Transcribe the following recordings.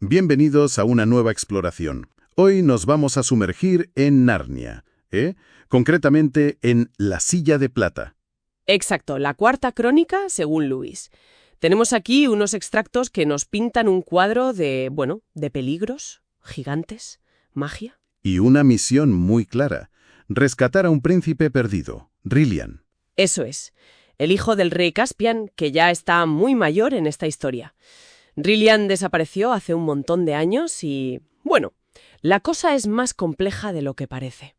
Bienvenidos a una nueva exploración. Hoy nos vamos a sumergir en Narnia, concretamente en La Silla de Plata. Exacto, la cuarta crónica según Lewis. Tenemos aquí unos extractos que nos pintan un cuadro de peligros, gigantes, magia. Y una misión muy clara: rescatar a un príncipe perdido, Rilian. Eso es, el hijo del rey Caspian, que ya está muy mayor en esta historia. Rilian desapareció hace un montón de años y, la cosa es más compleja de lo que parece.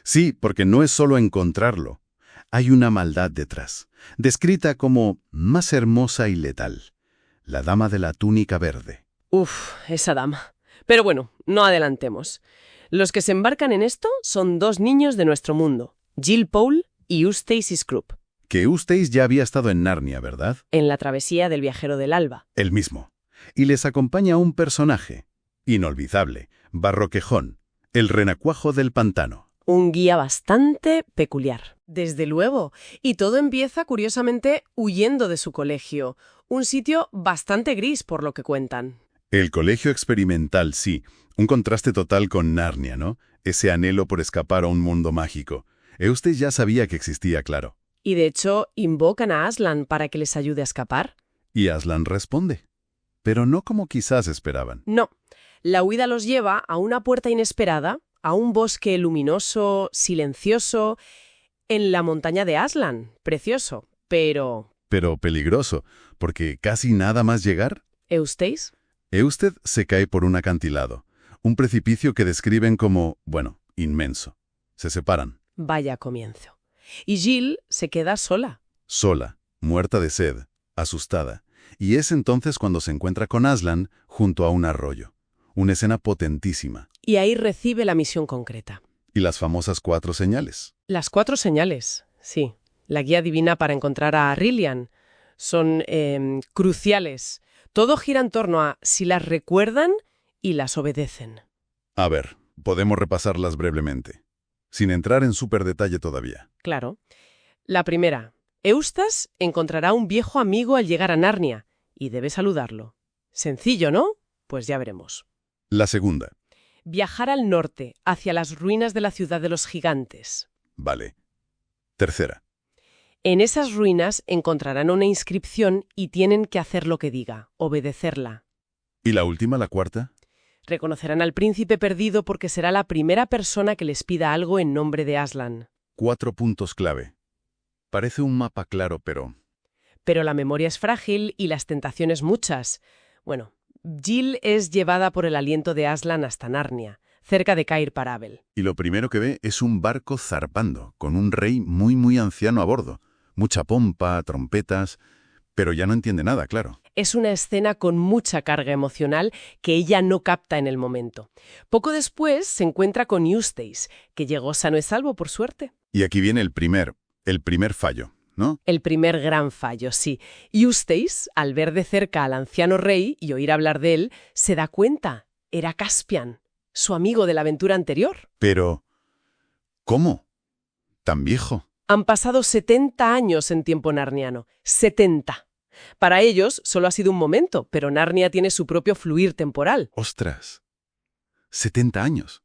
Sí, porque no es solo encontrarlo. Hay una maldad detrás, descrita como más hermosa y letal: la dama de la túnica verde. Uf, esa dama. Pero no adelantemos. Los que se embarcan en esto son dos niños de nuestro mundo, Jill Pole y Eustace Scroope. Que Eustace ya había estado en Narnia, ¿verdad? En la travesía del viajero del alba. El mismo. Y les acompaña un personaje inolvidable, Barroquejón, el renacuajo del pantano. Un guía bastante peculiar. Desde luego. Y todo empieza, curiosamente, huyendo de su colegio. Un sitio bastante gris, por lo que cuentan. El colegio experimental, sí. Un contraste total con Narnia, ¿no? Ese anhelo por escapar a un mundo mágico. Eustace ya sabía que existía, claro. Y de hecho, invocan a Aslan para que les ayude a escapar. Y Aslan responde. Pero no como quizás esperaban. No. La huida los lleva a una puerta inesperada, a un bosque luminoso, silencioso, en la montaña de Aslan. Precioso, pero... Pero peligroso, porque casi nada más llegar. ¿Eustace? Eustace se cae por un acantilado, un precipicio que describen como, inmenso. Se separan. Vaya comienzo. Y Jill se queda sola. Sola, muerta de sed, asustada. Y es entonces cuando se encuentra con Aslan junto a un arroyo. Una escena potentísima. Y ahí recibe la misión concreta. Y las famosas 4 señales. Las 4 señales, sí. La guía divina para encontrar a Rilian. Son cruciales. Todo gira en torno a si las recuerdan y las obedecen. A ver, podemos repasarlas brevemente, sin entrar en súper detalle todavía. Claro. La primera. Eustace encontrará un viejo amigo al llegar a Narnia y debe saludarlo. Sencillo, ¿no? Pues ya veremos. La segunda. Viajar al norte, hacia las ruinas de la ciudad de los gigantes. Vale. Tercera. En esas ruinas encontrarán una inscripción y tienen que hacer lo que diga, obedecerla. ¿Y la última, la cuarta? Reconocerán al príncipe perdido porque será la primera persona que les pida algo en nombre de Aslan. 4 puntos clave. Parece un mapa claro, pero... Pero la memoria es frágil y las tentaciones muchas. Jill es llevada por el aliento de Aslan hasta Narnia, cerca de Cair Paravel. Y lo primero que ve es un barco zarpando, con un rey muy, muy anciano a bordo. Mucha pompa, trompetas... Pero ya no entiende nada, claro. Es una escena con mucha carga emocional que ella no capta en el momento. Poco después se encuentra con Eustace, que llegó sano y salvo, por suerte. Y aquí viene el primer fallo, ¿no? El primer gran fallo, sí. Eustace, al ver de cerca al anciano rey y oír hablar de él, se da cuenta. Era Caspian, su amigo de la aventura anterior. Pero... ¿cómo? ¿Tan viejo? Han pasado 70 años en tiempo narniano. 70. Para ellos solo ha sido un momento, pero Narnia tiene su propio fluir temporal. ¡Ostras! 70 años.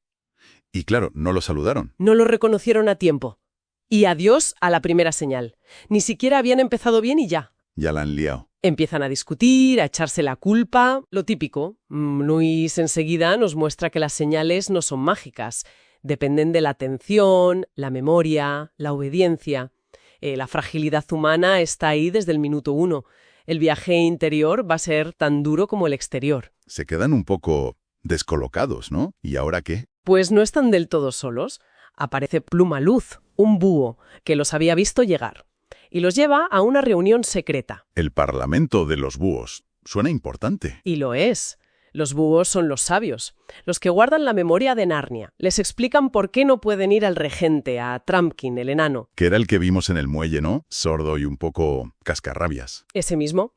Y claro, no lo saludaron. No lo reconocieron a tiempo. Y adiós a la primera señal. Ni siquiera habían empezado bien y ya. Ya la han liado. Empiezan a discutir, a echarse la culpa, lo típico. Lewis enseguida nos muestra que las señales no son mágicas. Dependen de la atención, la memoria, la obediencia. La fragilidad humana está ahí desde el minuto 1. El viaje interior va a ser tan duro como el exterior. Se quedan un poco descolocados, ¿no? ¿Y ahora qué? Pues no están del todo solos. Aparece Plumaluz, un búho, que los había visto llegar. Y los lleva a una reunión secreta. El Parlamento de los Búhos. Suena importante. Y lo es. Los búhos son los sabios, los que guardan la memoria de Narnia. Les explican por qué no pueden ir al regente, a Trumpkin, el enano. Que era el que vimos en el muelle, ¿no? Sordo y un poco cascarrabias. Ese mismo.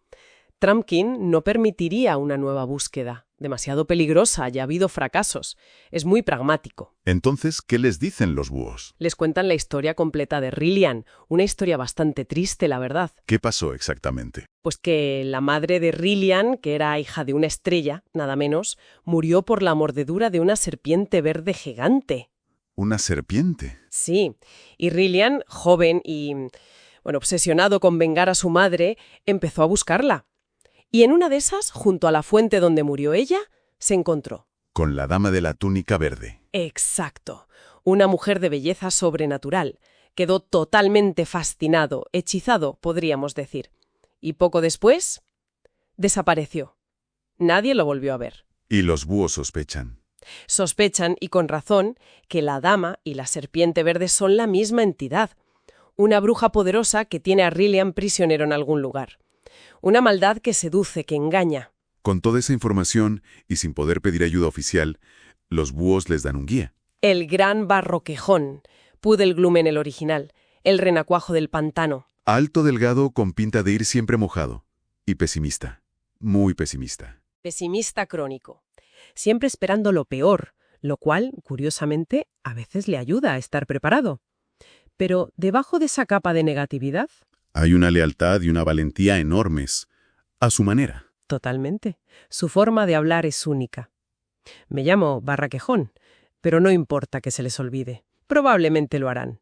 Trumpkin no permitiría una nueva búsqueda. demasiado peligrosa, ya ha habido fracasos. Es muy pragmático. Entonces, ¿qué les dicen los búhos? Les cuentan la historia completa de Rilian, una historia bastante triste, la verdad. ¿Qué pasó exactamente? Pues que la madre de Rilian, que era hija de una estrella, nada menos, murió por la mordedura de una serpiente verde gigante. ¿Una serpiente? Sí, y Rilian, joven y, obsesionado con vengar a su madre, empezó a buscarla. Y en una de esas, junto a la fuente donde murió ella, se encontró. Con la dama de la túnica verde. Exacto. Una mujer de belleza sobrenatural. Quedó totalmente fascinado, hechizado, podríamos decir. Y poco después, desapareció. Nadie lo volvió a ver. Y los búhos sospechan. Sospechan, y con razón, que la dama y la serpiente verde son la misma entidad. Una bruja poderosa que tiene a Rilian prisionero en algún lugar. Una maldad que seduce, que engaña. Con toda esa información, y sin poder pedir ayuda oficial, los búhos les dan un guía. El gran barroquejón, Pudelglum en el original, el renacuajo del pantano. Alto, delgado, con pinta de ir siempre mojado. Y pesimista. Muy pesimista. Pesimista crónico. Siempre esperando lo peor, lo cual, curiosamente, a veces le ayuda a estar preparado. Pero debajo de esa capa de negatividad... Hay una lealtad y una valentía enormes, a su manera. Totalmente. Su forma de hablar es única. Me llamo Barraquejón, pero no importa que se les olvide. Probablemente lo harán.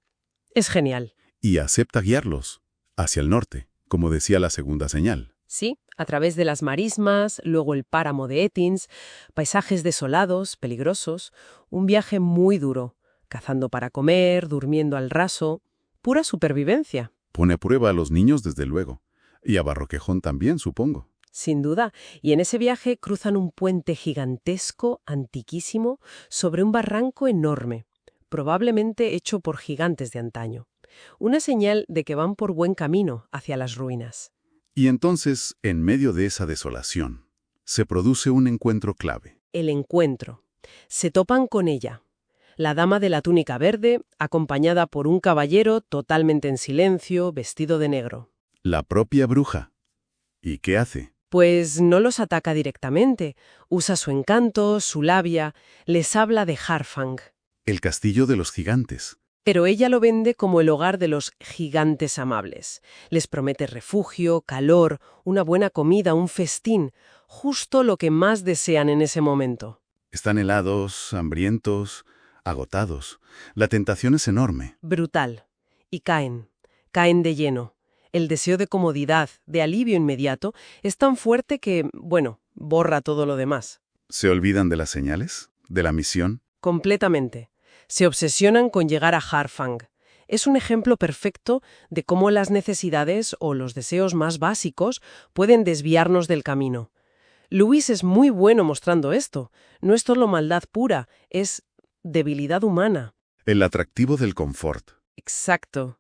Es genial. Y acepta guiarlos hacia el norte, como decía la segunda señal. Sí, a través de las marismas, luego el páramo de Etins, paisajes desolados, peligrosos, un viaje muy duro, cazando para comer, durmiendo al raso, pura supervivencia. Pone a prueba a los niños, desde luego. Y a Barroquejón también, supongo. Sin duda. Y en ese viaje cruzan un puente gigantesco, antiquísimo, sobre un barranco enorme, probablemente hecho por gigantes de antaño. Una señal de que van por buen camino hacia las ruinas. Y entonces, en medio de esa desolación, se produce un encuentro clave. El encuentro. Se topan con ella. La dama de la túnica verde, acompañada por un caballero totalmente en silencio, vestido de negro. La propia bruja. ¿Y qué hace? Pues no los ataca directamente. Usa su encanto, su labia, les habla de Harfang. El castillo de los gigantes. Pero ella lo vende como el hogar de los gigantes amables. Les promete refugio, calor, una buena comida, un festín, justo lo que más desean en ese momento. Están helados, hambrientos, agotados. La tentación es enorme. Brutal. Y caen de lleno. El deseo de comodidad, de alivio inmediato, es tan fuerte que, borra todo lo demás. ¿Se olvidan de las señales? ¿De la misión? Completamente. Se obsesionan con llegar a Harfang. Es un ejemplo perfecto de cómo las necesidades o los deseos más básicos pueden desviarnos del camino. Lewis es muy bueno mostrando esto. No es solo maldad pura, es debilidad humana. El atractivo del confort. Exacto.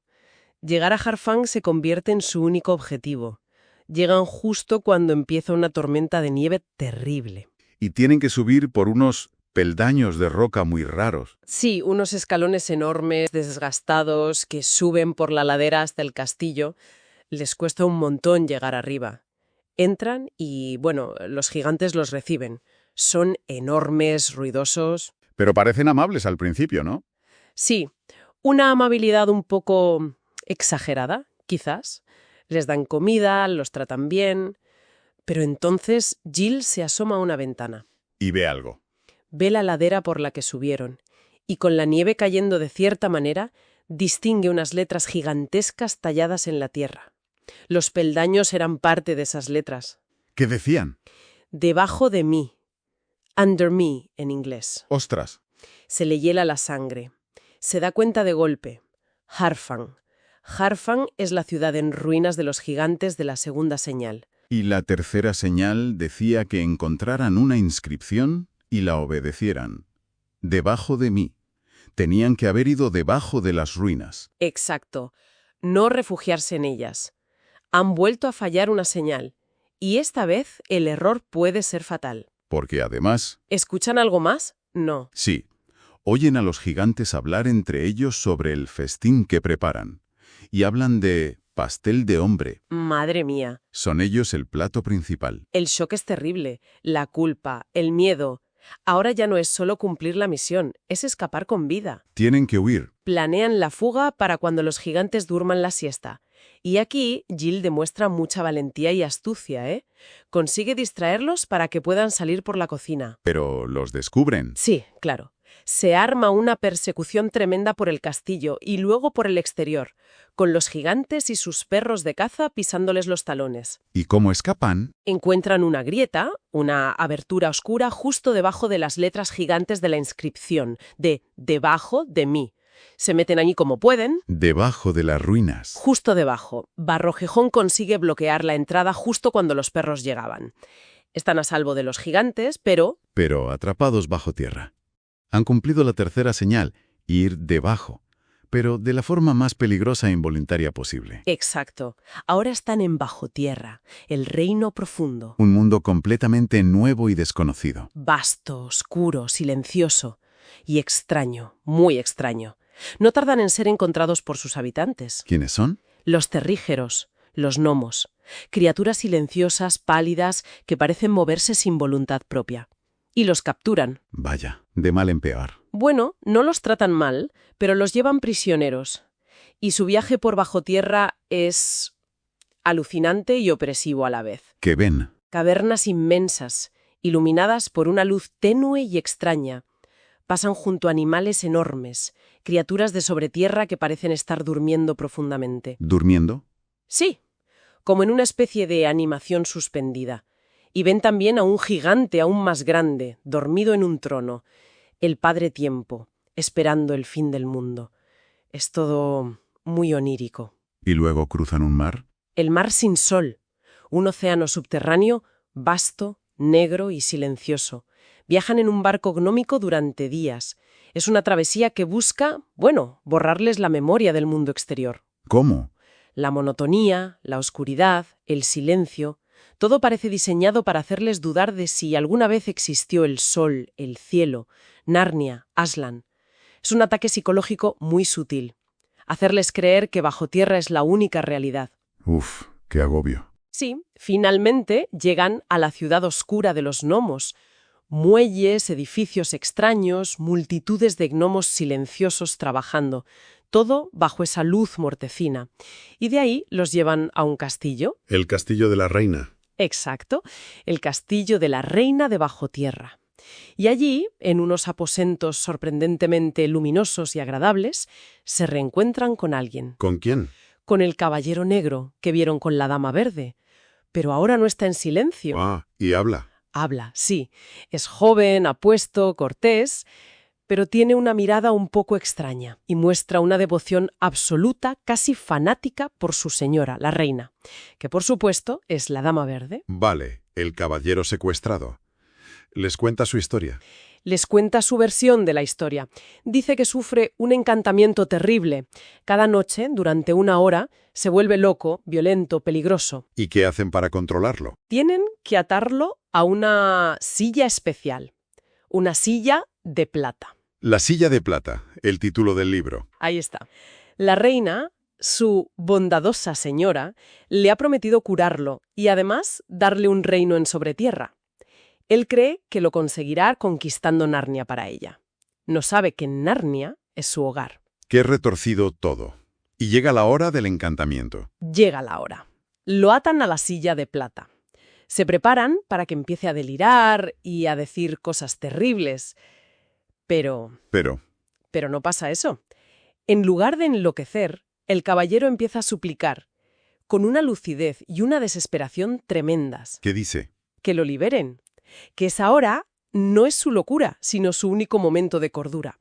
Llegar a Harfang se convierte en su único objetivo. Llegan justo cuando empieza una tormenta de nieve terrible. Y tienen que subir por unos peldaños de roca muy raros. Sí, unos escalones enormes, desgastados, que suben por la ladera hasta el castillo. Les cuesta un montón llegar arriba. Entran y, los gigantes los reciben. Son enormes, ruidosos. Pero parecen amables al principio, ¿no? Sí, una amabilidad un poco exagerada, quizás. Les dan comida, los tratan bien. Pero entonces Jill se asoma a una ventana. Y ve algo. Ve la ladera por la que subieron, y con la nieve cayendo de cierta manera, distingue unas letras gigantescas talladas en la tierra. Los peldaños eran parte de esas letras. ¿Qué decían? Debajo de mí. Under me, en inglés. ¡Ostras! Se le hiela la sangre. Se da cuenta de golpe. Harfang. Harfang es la ciudad en ruinas de los gigantes de la segunda señal. Y la tercera señal decía que encontraran una inscripción y la obedecieran. Debajo de mí. Tenían que haber ido debajo de las ruinas. Exacto. No refugiarse en ellas. Han vuelto a fallar una señal. Y esta vez el error puede ser fatal. Porque además... ¿Escuchan algo más? No. Sí. Oyen a los gigantes hablar entre ellos sobre el festín que preparan. Y hablan de Pastel de hombre. Madre mía, Son ellos el plato principal. el shock es terrible, la culpa, el miedo. Ahora ya no es solo cumplir la misión, es escapar con vida. Tienen que huir. Planean la fuga para cuando los gigantes durman la siesta. Y aquí Jill demuestra mucha valentía y astucia, ¿eh? Consigue distraerlos para que puedan salir por la cocina. Pero los descubren. Sí, claro. Se arma una persecución tremenda por el castillo y luego por el exterior, con los gigantes y sus perros de caza pisándoles los talones. ¿Y cómo escapan? Encuentran una grieta, una abertura oscura justo debajo de las letras gigantes de la inscripción, de «Debajo de mí». Se meten allí como pueden. Debajo de las ruinas. Justo debajo, Barrojejón consigue bloquear la entrada justo cuando los perros llegaban. Están a salvo de los gigantes, pero Pero atrapados bajo tierra. Han cumplido la tercera señal, ir debajo, pero de la forma más peligrosa e involuntaria posible. exacto, ahora están en bajo tierra, el reino profundo. Un mundo completamente nuevo y desconocido. Vasto, oscuro, silencioso y extraño, muy extraño. No tardan en ser encontrados por sus habitantes. ¿Quiénes son? Los terrígeros, los gnomos, criaturas silenciosas, pálidas, que parecen moverse sin voluntad propia. Y los capturan. Vaya, de mal en peor. Bueno, no los tratan mal, pero los llevan prisioneros. Y su viaje por bajo tierra es alucinante y opresivo a la vez. ¿Qué ven? Cavernas inmensas, iluminadas por una luz tenue y extraña. Pasan junto a animales enormes, criaturas de sobretierra que parecen estar durmiendo profundamente. ¿Durmiendo? Sí, como en una especie de animación suspendida. Y ven también a un gigante aún más grande, dormido en un trono, el Padre Tiempo, esperando el fin del mundo. Es todo muy onírico. ¿Y luego cruzan un mar? El mar sin sol, un océano subterráneo, vasto, negro y silencioso. Viajan en un barco gnómico durante días. Es una travesía que busca, borrarles la memoria del mundo exterior. ¿Cómo? La monotonía, la oscuridad, el silencio, todo parece diseñado para hacerles dudar de si alguna vez existió el sol, el cielo, Narnia, Aslan. Es un ataque psicológico muy sutil. Hacerles creer que bajo tierra es la única realidad. Uf, qué agobio. Sí, finalmente llegan a la ciudad oscura de los gnomos. Muelles, edificios extraños, multitudes de gnomos silenciosos trabajando. Todo bajo esa luz mortecina. Y de ahí los llevan a un castillo. El castillo de la reina. Exacto, el castillo de la reina de bajo tierra. Y allí, en unos aposentos sorprendentemente luminosos y agradables, se reencuentran con alguien. ¿Con quién? Con el caballero negro que vieron con la dama verde. Pero ahora no está en silencio. Ah, y habla. Habla, sí. Es joven, apuesto, cortés, pero tiene una mirada un poco extraña y muestra una devoción absoluta, casi fanática por su señora, la reina, que por supuesto es la Dama Verde. Vale, el caballero secuestrado. Les cuenta su historia. Les cuenta su versión de la historia. Dice que sufre un encantamiento terrible. Cada noche, durante 1 hora, se vuelve loco, violento, peligroso. ¿Y qué hacen para controlarlo? Tienen que atarlo a una silla especial. Una silla de plata. La silla de plata, el título del libro. Ahí está. La reina, su bondadosa señora, le ha prometido curarlo y además darle un reino en sobretierra. Él cree que lo conseguirá conquistando Narnia para ella. No sabe que Narnia es su hogar. Qué retorcido todo. Y llega la hora del encantamiento. Llega la hora. Lo atan a la silla de plata. Se preparan para que empiece a delirar y a decir cosas terribles. Pero no pasa eso. En lugar de enloquecer, el caballero empieza a suplicar, con una lucidez y una desesperación tremendas. ¿Qué dice? Que lo liberen. Que esa hora no es su locura, sino su único momento de cordura.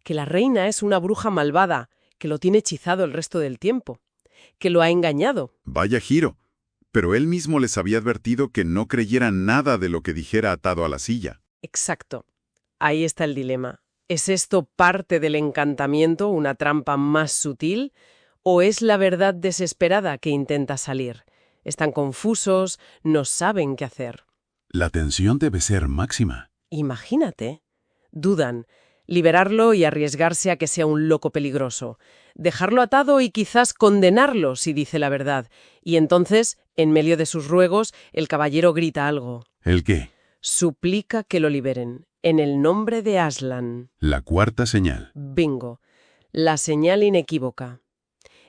Que la reina es una bruja malvada, que lo tiene hechizado el resto del tiempo. Que lo ha engañado. Vaya giro. Pero él mismo les había advertido que no creyeran nada de lo que dijera atado a la silla. Exacto. Ahí está el dilema. ¿Es esto parte del encantamiento, una trampa más sutil? ¿O es la verdad desesperada que intenta salir? Están confusos, no saben qué hacer. La tensión debe ser máxima. Imagínate. Dudan. liberarlo y arriesgarse a que sea un loco peligroso. Dejarlo atado y quizás condenarlo si dice la verdad. Y entonces, en medio de sus ruegos, el caballero grita algo. ¿El qué? Suplica que lo liberen. En el nombre de Aslan. La cuarta señal. Bingo. La señal inequívoca.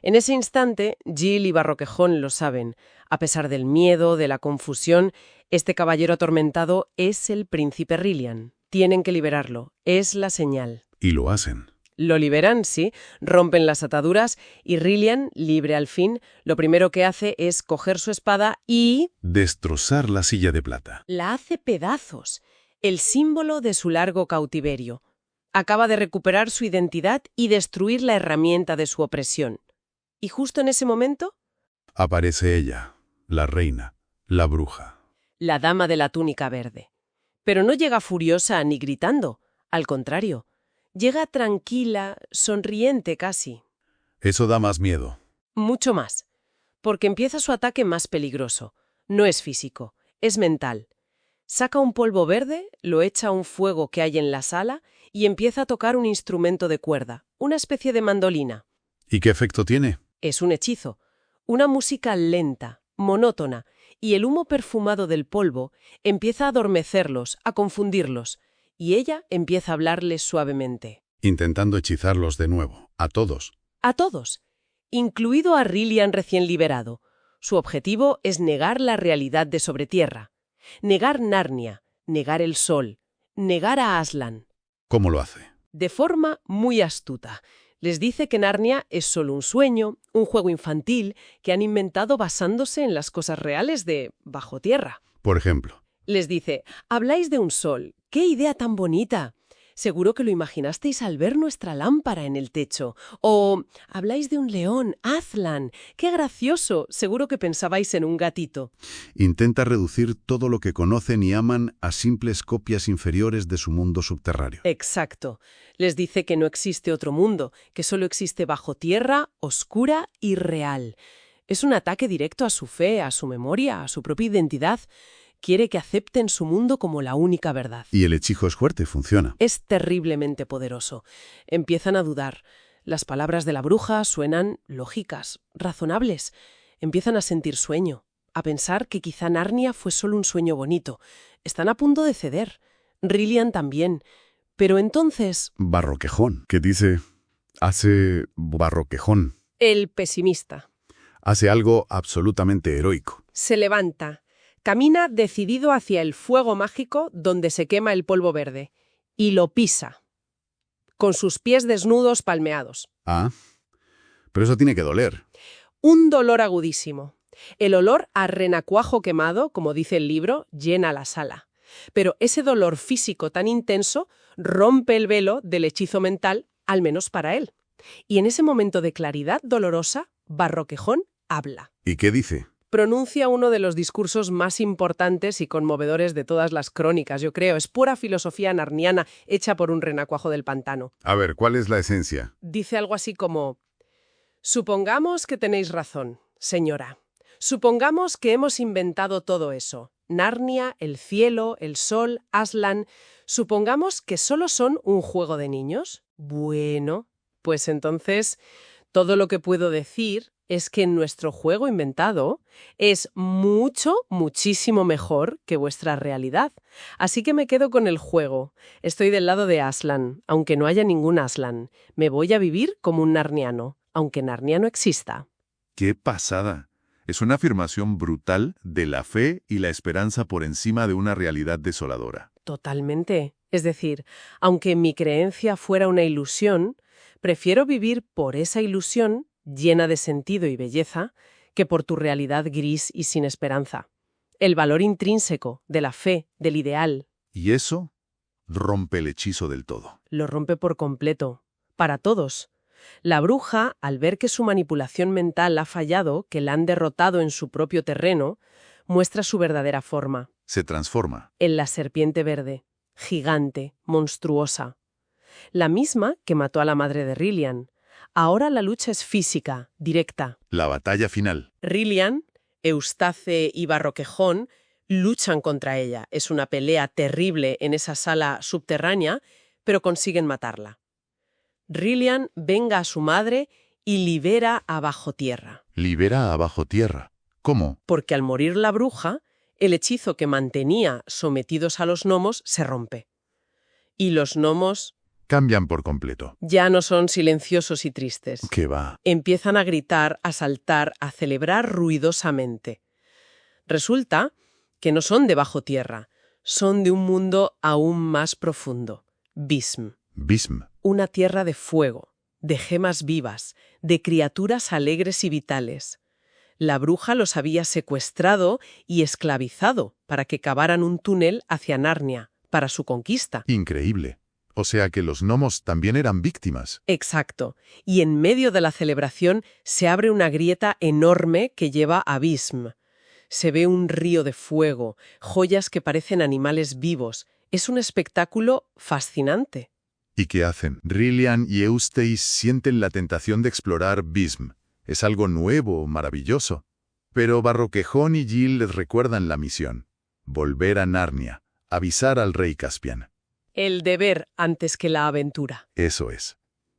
En ese instante, Jill y Barroquejón lo saben. A pesar del miedo, de la confusión, este caballero atormentado es el príncipe Rilian. Tienen que liberarlo. Es la señal. Y lo hacen. Lo liberan, sí, rompen las ataduras y Rilian, libre al fin, lo primero que hace es coger su espada y... destrozar la silla de plata. la hace pedazos, el símbolo de su largo cautiverio. Acaba de recuperar su identidad y destruir la herramienta de su opresión. Y justo en ese momento, Aparece ella, la reina, la bruja. la dama de la túnica verde. Pero no llega furiosa ni gritando, al contrario. Llega tranquila, sonriente casi. Eso da más miedo. Mucho más. Porque empieza su ataque más peligroso. No es físico, es mental. Saca un polvo verde, lo echa a un fuego que hay en la sala y empieza a tocar un instrumento de cuerda, una especie de mandolina. ¿Y qué efecto tiene? Es un hechizo. Una música lenta, monótona, y el humo perfumado del polvo empieza a adormecerlos, a confundirlos. Y ella empieza a hablarles suavemente. Intentando hechizarlos de nuevo, a todos. A todos, incluido a Rilian recién liberado. Su objetivo es negar la realidad de Sobretierra. Negar Narnia, negar el sol, negar a Aslan. ¿Cómo lo hace? De forma muy astuta. Les dice que Narnia es solo un sueño, un juego infantil que han inventado basándose en las cosas reales de bajo tierra. Por ejemplo, Les dice, habláis de un sol, ¡qué idea tan bonita! Seguro que lo imaginasteis al ver nuestra lámpara en el techo. O habláis de un león, Aslan, ¡qué gracioso! Seguro que pensabais en un gatito. intenta reducir todo lo que conocen y aman a simples copias inferiores de su mundo subterráneo. Exacto. Les dice que no existe otro mundo, que solo existe bajo tierra, oscura y real. Es un ataque directo a su fe, a su memoria, a su propia identidad. Quiere que acepten su mundo como la única verdad. Y el hechizo es fuerte, funciona. Es terriblemente poderoso. Empiezan a dudar. Las palabras de la bruja suenan lógicas, razonables. Empiezan a sentir sueño, a pensar que quizá Narnia fue solo un sueño bonito. Están a punto de ceder. Rilian también. Pero entonces... Barroquejón, que dice... hace Barroquejón. el pesimista Hace algo absolutamente heroico. se levanta. Camina decidido hacia el fuego mágico donde se quema el polvo verde. Y lo pisa. Con sus pies desnudos palmeados. Ah, pero eso tiene que doler. Un dolor agudísimo. El olor a renacuajo quemado, como dice el libro, llena la sala. Pero ese dolor físico tan intenso rompe el velo del hechizo mental, al menos para él. Y en ese momento de claridad dolorosa, Barroquejón habla. ¿Y qué dice? Pronuncia uno de los discursos más importantes y conmovedores de todas las crónicas, yo creo. Es pura filosofía narniana hecha por un renacuajo del pantano. A ver, ¿cuál es la esencia? Dice algo así como: supongamos que tenéis razón, señora. Supongamos que hemos inventado todo eso. Narnia, el cielo, el sol, Aslan. Supongamos que solo son un juego de niños. Bueno, pues entonces todo lo que puedo decir es que nuestro juego inventado es muchísimo mejor que vuestra realidad. Así que me quedo con el juego. Estoy del lado de Aslan, aunque no haya ningún Aslan. Me voy a vivir como un narniano, aunque Narnia no exista. ¡Qué pasada! Es una afirmación brutal de la fe y la esperanza por encima de una realidad desoladora. Totalmente. Es decir, aunque mi creencia fuera una ilusión, prefiero vivir por esa ilusión, llena de sentido y belleza, que por tu realidad gris y sin esperanza. El valor intrínseco de la fe, del ideal, Y eso rompe el hechizo del todo. lo rompe por completo. Para todos. La bruja, al ver que su manipulación mental ha fallado, que la han derrotado en su propio terreno, muestra su verdadera forma. Se transforma. En la serpiente verde, gigante, monstruosa. La misma que mató a la madre de Rilian. Ahora la lucha es física, directa. La batalla final. Rilian, Eustace y Barroquejón luchan contra ella. Es una pelea terrible en esa sala subterránea, pero consiguen matarla. Rilian venga a su madre y libera a Bajo Tierra, Libera a Bajo Tierra. ¿Cómo? porque al morir la bruja, el hechizo que mantenía sometidos a los gnomos se rompe. Y los gnomos Cambian por completo. ya no son silenciosos y tristes. ¿Qué va? Empiezan a gritar, a saltar, a celebrar ruidosamente. Resulta que no son de Bajo Tierra, son de un mundo aún más profundo, Vism, Bism. una tierra de fuego, de gemas vivas, de criaturas alegres y vitales. La bruja los había secuestrado y esclavizado para que cavaran un túnel hacia Narnia, para su conquista. Increíble. O sea que los gnomos también eran víctimas. Exacto. Y en medio de la celebración se abre una grieta enorme que lleva a Vism. Se ve un río de fuego, joyas que parecen animales vivos. Es un espectáculo fascinante. ¿Y qué hacen? Rilian y Eustace sienten la tentación de explorar Bism. Es algo nuevo, maravilloso. Pero Barroquejón y Jill les recuerdan la misión. Volver a Narnia. Avisar al rey Caspian. El deber antes que la aventura. Eso es.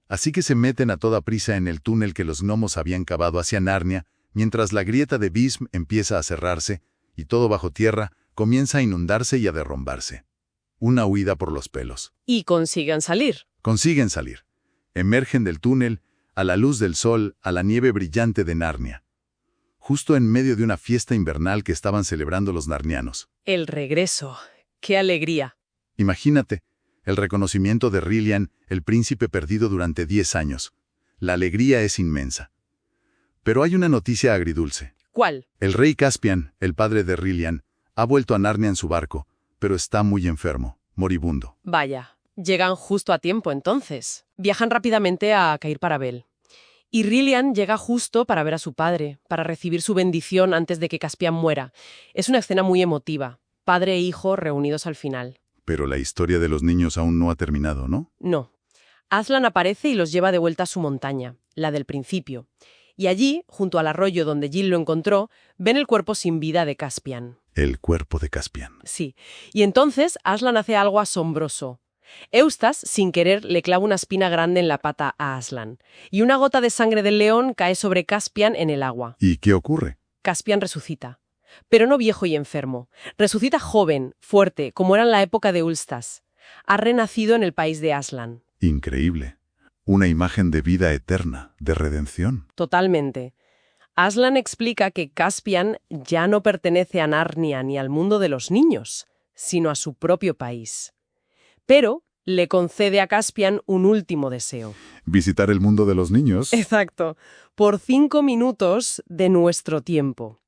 Así que se meten a toda prisa en el túnel que los gnomos habían cavado hacia Narnia, mientras la grieta de Bism empieza a cerrarse y todo bajo tierra comienza a inundarse y a derrumbarse. Una huida por los pelos. Y consigan salir. Consiguen salir. Emergen del túnel, a la luz del sol, a la nieve brillante de Narnia. Justo en medio de una fiesta invernal que estaban celebrando los narnianos. El regreso. ¡Qué alegría! Imagínate, el reconocimiento de Rilian, el príncipe perdido durante 10 años. La alegría es inmensa. Pero hay una noticia agridulce. ¿Cuál? El rey Caspian, el padre de Rilian, ha vuelto a Narnia en su barco, pero está muy enfermo, moribundo. Vaya, llegan justo a tiempo entonces. Viajan rápidamente a Cair Parabel. Y Rilian llega justo para ver a su padre, para recibir su bendición antes de que Caspian muera. Es una escena muy emotiva. Padre e hijo reunidos al final. Pero la historia de los niños aún no ha terminado, ¿no? No. Aslan aparece y los lleva de vuelta a su montaña, la del principio. Y allí, junto al arroyo donde Jill lo encontró, ven el cuerpo sin vida de Caspian. El cuerpo de Caspian. Sí. Y entonces Aslan hace algo asombroso. Eustace, sin querer, le clava una espina grande en la pata a Aslan. Y una gota de sangre del león cae sobre Caspian en el agua. ¿Y qué ocurre? Caspian resucita. Pero no viejo y enfermo. Resucita joven, fuerte, como era en la época de Eustace. Ha renacido en el país de Aslan. Increíble. Una imagen de vida eterna, de redención. Totalmente. Aslan explica que Caspian ya no pertenece a Narnia ni al mundo de los niños, sino a su propio país. Pero le concede a Caspian un último deseo. Visitar el mundo de los niños. Exacto. Por 5 minutos de nuestro tiempo.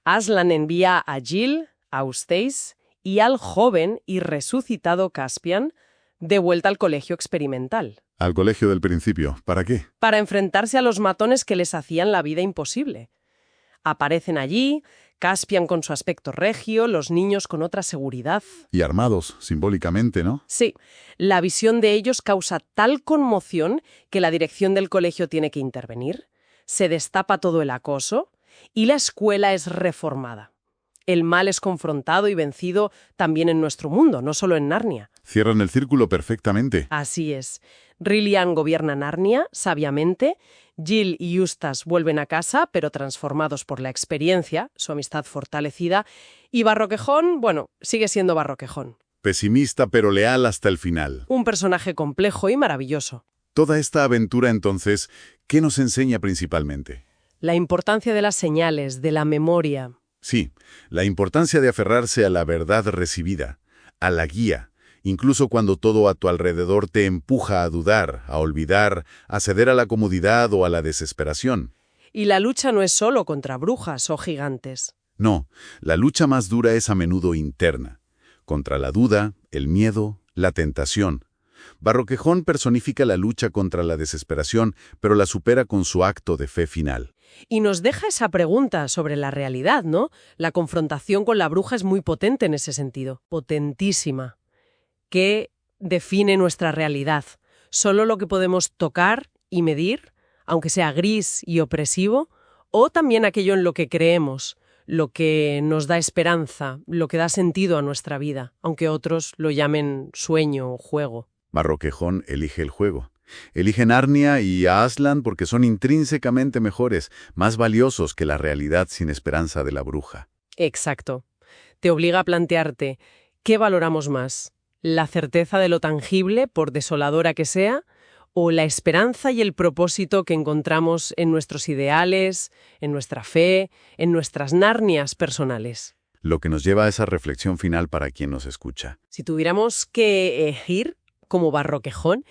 Aslan envía a Jill, a Eustace y al joven y resucitado Caspian de vuelta al colegio experimental. Al colegio del principio. ¿Para qué? Para enfrentarse a los matones que les hacían la vida imposible. Aparecen allí, Caspian con su aspecto regio, los niños con otra seguridad. Y armados, simbólicamente, ¿no? Sí, la visión de ellos causa tal conmoción que la dirección del colegio tiene que intervenir, se destapa todo el acoso y la escuela es reformada. El mal es confrontado y vencido también en nuestro mundo, no solo en Narnia. Cierran el círculo perfectamente. Así es. Rilian gobierna Narnia sabiamente, Jill y Eustace vuelven a casa, pero transformados por la experiencia, su amistad fortalecida, y Barroquejón, bueno, sigue siendo Barroquejón. Pesimista pero leal hasta el final. Un personaje complejo y maravilloso. Toda esta aventura, entonces, ¿qué nos enseña principalmente? La importancia de las señales, de la memoria. Sí, la importancia de aferrarse a la verdad recibida, a la guía, incluso cuando todo a tu alrededor te empuja a dudar, a olvidar, a ceder a la comodidad o a la desesperación. Y la lucha no es solo contra brujas o gigantes. No, la lucha más dura es a menudo interna, contra la duda, el miedo, la tentación. Barroquejón personifica la lucha contra la desesperación, pero la supera con su acto de fe final. Y nos deja esa pregunta sobre la realidad, ¿no? La confrontación con la bruja es muy potente en ese sentido, potentísima. ¿Qué define nuestra realidad? ¿Solo lo que podemos tocar y medir, aunque sea gris y opresivo? ¿O también aquello en lo que creemos, lo que nos da esperanza, lo que da sentido a nuestra vida, aunque otros lo llamen sueño o juego? Barroquejón elige el juego. Elige Narnia y a Aslan porque son intrínsecamente mejores, más valiosos que la realidad sin esperanza de la bruja. Exacto. Te obliga a plantearte, ¿qué valoramos más? ¿La certeza de lo tangible, por desoladora que sea, o la esperanza y el propósito que encontramos en nuestros ideales, en nuestra fe, en nuestras Narnias personales? Lo que nos lleva a esa reflexión final para quien nos escucha. Si tuviéramos que elegir, como Barroquejón,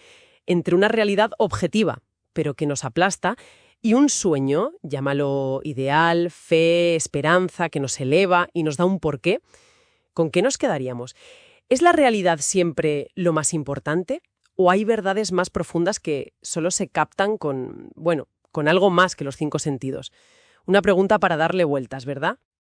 entre una realidad objetiva, pero que nos aplasta, y un sueño, llámalo ideal, fe, esperanza, que nos eleva y nos da un porqué, ¿con qué nos quedaríamos? ¿Es la realidad siempre lo más importante? ¿O hay verdades más profundas que solo se captan con algo más que los 5 sentidos? Una pregunta para darle vueltas, ¿verdad?